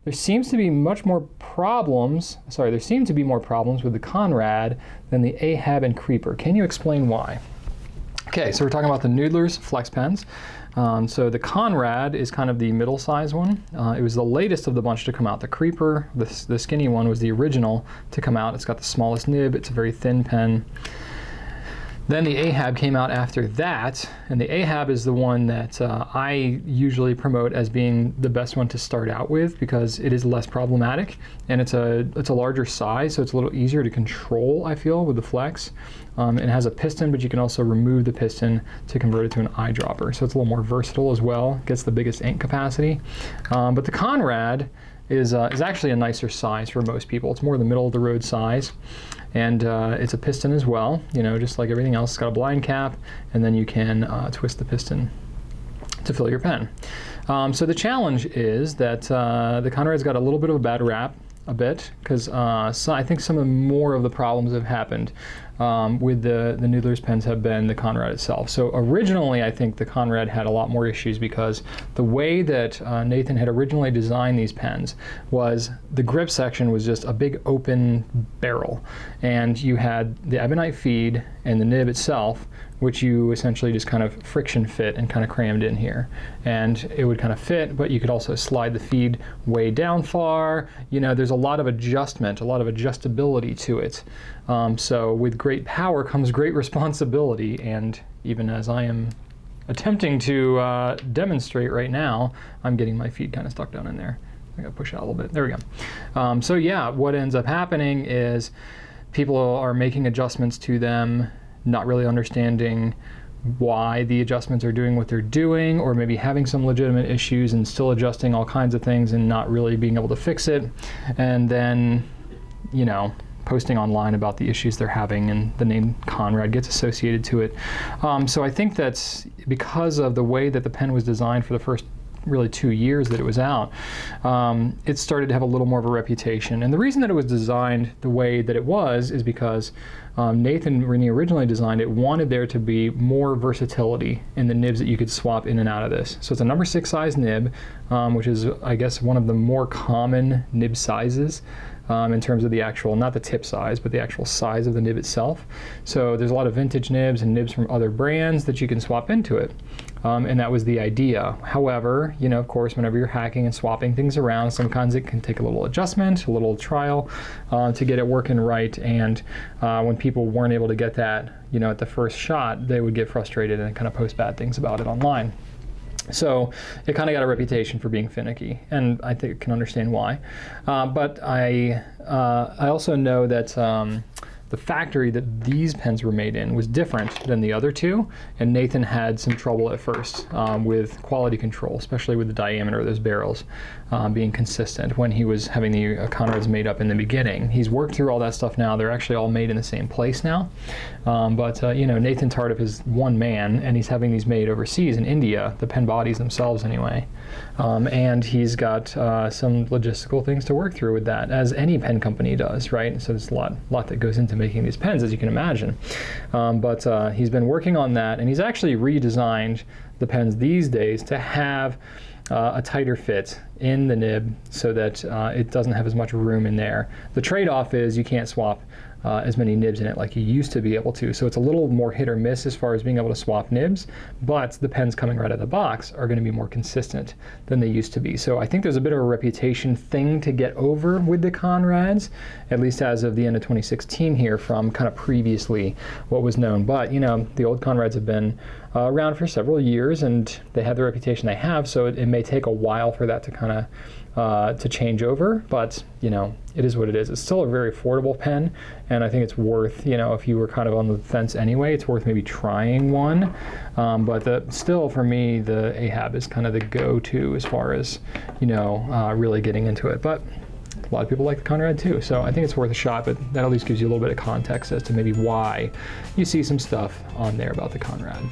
There seems to be more problems with the Konrad than the Ahab and Creeper. Can you explain why? Okay, so we're talking about the Noodler's flex pens. So the Konrad is kind of the middle size one. It was the latest of the bunch to come out. The Creeper, the skinny one, was the original to come out. It's got the smallest nib. It's a very thin pen. Then the Ahab came out after that, and the Ahab is the one that I usually promote as being the best one to start out with because it is less problematic, and it's a larger size, so it's a little easier to control, I feel, with the flex. It has a piston, but you can also remove the piston to convert it to an eyedropper, so it's a little more versatile as well. Gets the biggest ink capacity. But the Konrad is actually a nicer size for most people. It's more the middle of the road size. And it's a piston as well, you know, just like everything else. It's got a blind cap, and then you can twist the piston to fill your pen. So the challenge is that the Konrad's got a little bit of a bad rap, a bit, because I think some of more of the problems have happened with the Noodler's pens have been the Konrad itself. So originally, I think the Konrad had a lot more issues because the way that Nathan had originally designed these pens was the grip section was just a big open barrel, and you had the ebonite feed and the nib itself, which you essentially just kind of friction fit and kind of crammed in here. And it would kind of fit, but you could also slide the feed way down far. You know, there's a lot of adjustment, a lot of adjustability to it. So with great power comes great responsibility, and even as I am attempting to demonstrate right now, I'm getting my feed kind of stuck down in there. I gotta push out a little bit. There we go. So yeah, what ends up happening is people are making adjustments to them, not really understanding why the adjustments are doing what they're doing, or maybe having some legitimate issues and still adjusting all kinds of things and not really being able to fix it, and then, you know, posting online about the issues they're having, and the name Konrad gets associated to it. So I think that's because of the way that the pen was designed for the first really 2 years that it was out, it started to have a little more of a reputation. And the reason that it was designed the way that it was is because Nathan, when he originally designed it, wanted there to be more versatility in the nibs that you could swap in and out of this. So it's a number 6 size nib, which is, I guess, one of the more common nib sizes in terms of the actual, not the tip size, but the actual size of the nib itself. So there's a lot of vintage nibs and nibs from other brands that you can swap into it. And that was the idea. However, you know, of course, whenever you're hacking and swapping things around, sometimes it can take a little adjustment, a little trial to get it working right. And when people weren't able to get that, you know, at the first shot, they would get frustrated and kind of post bad things about it online. So it kind of got a reputation for being finicky, and I think I can understand why. But I also know that the factory that these pens were made in was different than the other two, and Nathan had some trouble at first with quality control, especially with the diameter of those barrels being consistent when he was having the Konrads made up in the beginning. He's worked through all that stuff now. They're actually all made in the same place now. But you know, Nathan Tardif is one man, and he's having these made overseas in India, the pen bodies themselves anyway. And he's got some logistical things to work through with that, as any pen company does, right? So there's a lot that goes into making these pens, as you can imagine. But he's been working on that, and he's actually redesigned the pens these days to have a tighter fit in the nib so that it doesn't have as much room in there. The trade-off is you can't swap as many nibs in it like you used to be able to. So it's a little more hit or miss as far as being able to swap nibs, but the pens coming right out of the box are going to be more consistent than they used to be. So I think there's a bit of a reputation thing to get over with the Konrads, at least as of the end of 2016 here, from kind of previously what was known. But you know, the old Konrads have been around for several years, and they have the reputation they have, so it may take a while for that to kind of to change over, but you know, it is what it is. It's still a very affordable pen, and I think it's worth, you know, if you were kind of on the fence anyway, it's worth maybe trying one. But still, for me, the Ahab is kind of the go-to as far as, you know, really getting into it. But a lot of people like the Konrad too, so I think it's worth a shot, but that at least gives you a little bit of context as to maybe why you see some stuff on there about the Konrad.